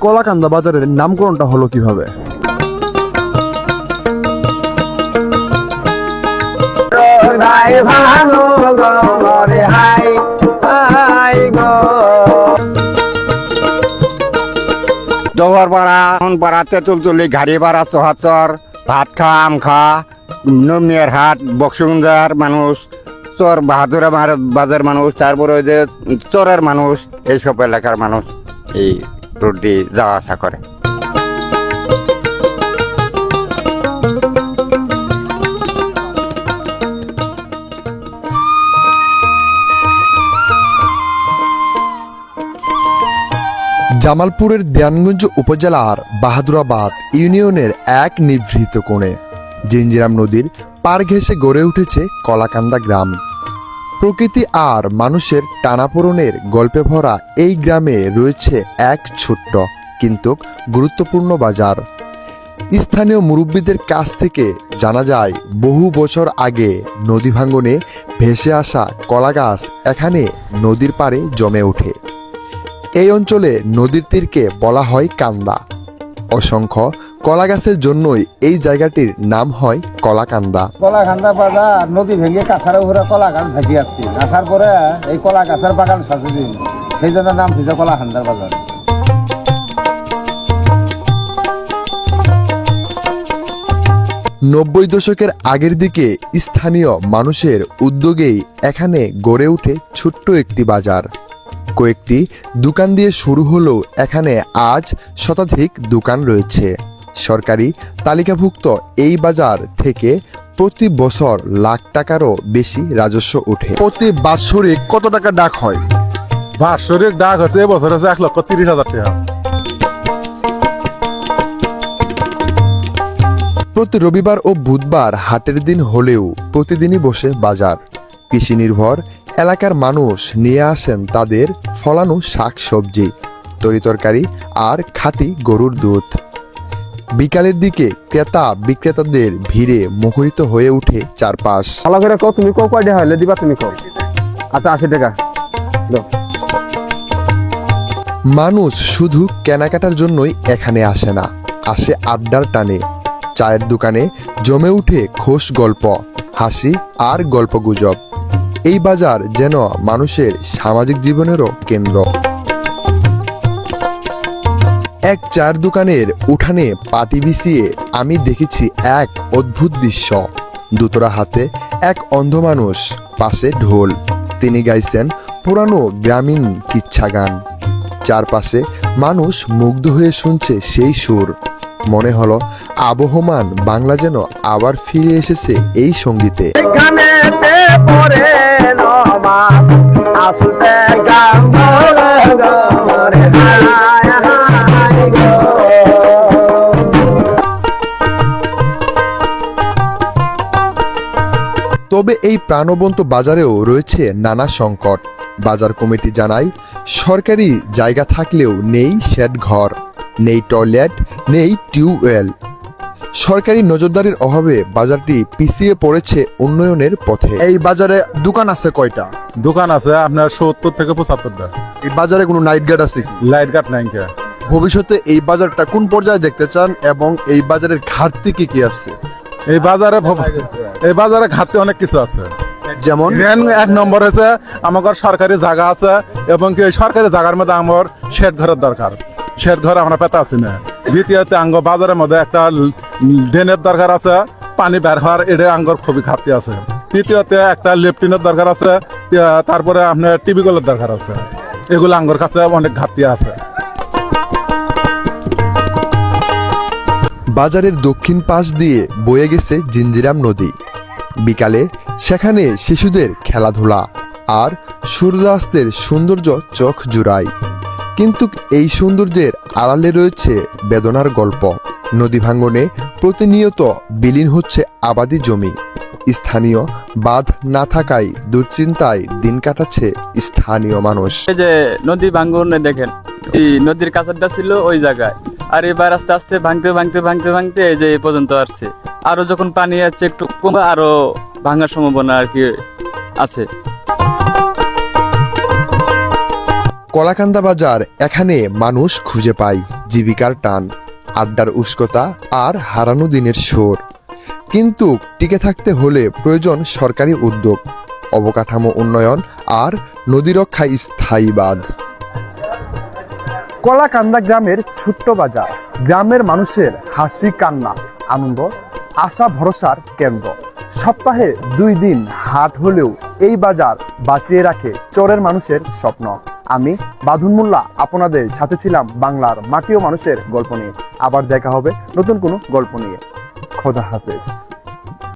কলাকান্দা বাজারের নামকরণটা হলো কিভাবে? দোহর পাড়া, পাড়া, তেঁতুলতলি, ঘাড়ি পাড়া, চহাচর, ভাত খা, আম খা, নমিয়ার হাট, বক্সুঞ্জার মানুষ, চর বাহাদুরা বাজার মানুষ, তারপরে ওই যে চরের মানুষ, এইসব এলাকার মানুষ এই রোড দিয়ে যাওয়া আসা করে। জামালপুরের দেয়ানগঞ্জ উপজেলার বাহাদুরাবাদ ইউনিয়নের এক নিভৃত কোণে জিঞ্জিরাম নদীর পার ঘেঁষে গড়ে উঠেছে কলাকান্দা গ্রাম। প্রকৃতি আর মানুষের টানাপোড়েনের গল্পে ভরা এই গ্রামে রয়েছে এক ছোট্ট কিন্তু গুরুত্বপূর্ণ বাজার। স্থানীয় মুরব্বীদের কাছ থেকে জানা যায়, বহু বছর আগে নদী ভাঙ্গনে ভেসে আসা কলা গাছ এখানে নদীর পাড়ে জমে ওঠে। এই অঞ্চলে নদীর তীরকে বলা হয় কান্দা। অসংখ্য কলা গাছের জন্যই এই জায়গাটির নাম হয় কলাকান্দা। কলাকান্দা বাজার নদী ভেঙে কাছার উপরে কলা গাছ ভেসে আসছে, আসার পরে এই কলা গাছের বাগান সাজে দিন, সেই জন্য নাম দিয়েছে কলাকান্দার বাজার। 90 দশকের আগের দিকে স্থানীয় মানুষের উদ্যোগেই এখানে গড়ে ওঠে ছোট্ট একটি বাজার। কয়েকটি দোকান দিয়ে শুরু হলেও এখানে আজ শতাধিক দোকান রয়েছে। সরকারি তালিকাভুক্ত এই বাজার থেকে প্রতি বছর লাখ টাকারও বেশি রাজস্ব ওঠে। প্রতি বাৎসরিক কত টাকা ডাক হয়? বাৎসরিক ডাক হচ্ছে এবছর হচ্ছে 1,30,000 টাকা। প্রতি রবিবার ও বুধবার হাটের দিন হলেও প্রতিদিনই বসে বাজার। কৃষি নির্ভর এলাকার মানুষ নিয়ে আসেন তাদের ফলানো শাক সবজি, তরিতরকারি আর খাঁটি গরুর দুধ। বিকালের দিকে ক্রেতা বিক্রেতাদের ভিড়ে মুখরিত হয়ে ওঠে চারপাশ। ভালো করে কও, তুমি কও কয়টা হলে দিবা, তুমি কও। আচ্ছা 80 টাকা। মানুষ শুধু কেনাকাটার জন্যই এখানে আসে না, আসে আড্ডার টানে। চায়ের দোকানে জমে উঠে খোশ গল্প, হাসি আর গল্পগুজব। এই বাজার যেন মানুষের সামাজিক জীবনেরও কেন্দ্র। এক চায়ের দোকানের উঠানে পাটি বিছিয়ে আমি দেখেছি এক অদ্ভুত দৃশ্য। দুতরা হাতে এক অন্ধ মানুষ, পাশে ঢোল। তিনি গাইছেন পুরানো গ্রামীণ কিচ্ছা গান। চারপাশে মানুষ মুগ্ধ হয়ে শুনছে সেই সুর। মনে হলো আবহমান বাংলা যেন আবার ফিরে এসেছে এই সঙ্গীতে। তবে এই প্রাণবন্ত বাজারেও রয়েছে নানা সংকট। বাজার কমিটি জানায়, সরকারি জায়গা থাকলেও নেই শেড ঘর, নেই টয়লেট, নেই টিউবওয়েল। সরকারি নজরদারির অভাবে বাজারটি পিছিয়ে পড়েছে উন্নয়নের পথে। এই বাজারে দোকান আছে কয়টা? দোকান আছে আপনার 70 থেকে 75টা। এই বাজারে কোনো নাইট গার্ড আছে কি? লাইট গার্ড নাই। ভবিষ্যতে এই বাজারটা কোন পর্যায়ে দেখতে চান এবং এই বাজারের ঘাটতি কি কি আছে? এই বাজারে ঘাটতি অনেক কিছু আছে। যেমন এক নম্বর হচ্ছে আমার সরকারি জায়গা আছে এবং কি সরকারি জায়গার মধ্যে আমার শেড ঘরের দরকার। শেড ঘর আমরা পেতে আছি না। দ্বিতীয়তে আঙ্গ বাজারের মধ্যে একটা ড্রেনের দরকার আছে, পানি বের হওয়ার, এটা আঙ্গর খুবই ঘাটতি আছে। তৃতীয়তে একটা লেফটিনের দরকার আছে। তারপরে আপনার টিবিকলের দরকার আছে। এগুলো আঙ্গর কাছে অনেক ঘাটতি আছে। বাজারের দক্ষিণ পাশ দিয়ে বয়ে গেছে জিঞ্জিরাম নদী। বিকালে সেখানে শিশুদের খেলাধুলা আর সূর্যাস্তের সৌন্দর্য চোখ জুড়ায়। কিন্তু এই সৌন্দর্যের আড়ালে রয়েছে বেদনার গল্প। নদী ভাঙ্গনে প্রতিনিয়ত বিলীন হচ্ছে আবাদি জমি। স্থানীয় বাঁধ না থাকায় দুশ্চিন্তায় দিন কাটাচ্ছে স্থানীয় মানুষ। এই যে নদী ভাঙ্গনে দেখেন, এই নদীর কাছারটা ছিল ওই জায়গায়, আর এবার আস্তে আস্তে ভাঙতে ভাঙতে ভাঙতে ভাঙতে এই যে এই পর্যন্ত আসছে। আরো যখন পানি আছে একটু কমে আরো ভাঙার সম্ভাবনা আর কি আছে। কলাকান্দা বাজার এখানে মানুষ খুঁজে পায় জীবিকার টান, আড্ডার উষ্কতা আর হারানো দিনের সুর। কিন্তু টিকে থাকতে হলে প্রয়োজন সরকারি উদ্যোগ, অবকাঠামো উন্নয়ন আর নদী রক্ষায় স্থায়ী বাঁধ। কলাকান্দা গ্রামের ছোট্ট বাজার, গ্রামের মানুষের হাসি কান্না, আনন্দ, আশা ভরসার কেন্দ্র। সপ্তাহে 2 দিন হাট হলেও এই বাজার বাঁচিয়ে রাখে চরের মানুষের স্বপ্ন। আমি বাঁধন মোল্লা আপনাদের সাথে ছিলাম বাংলার মাটি ও মানুষের গল্প নিয়ে। আবার দেখা হবে নতুন কোনো গল্প নিয়ে। খোদা হাফেজ।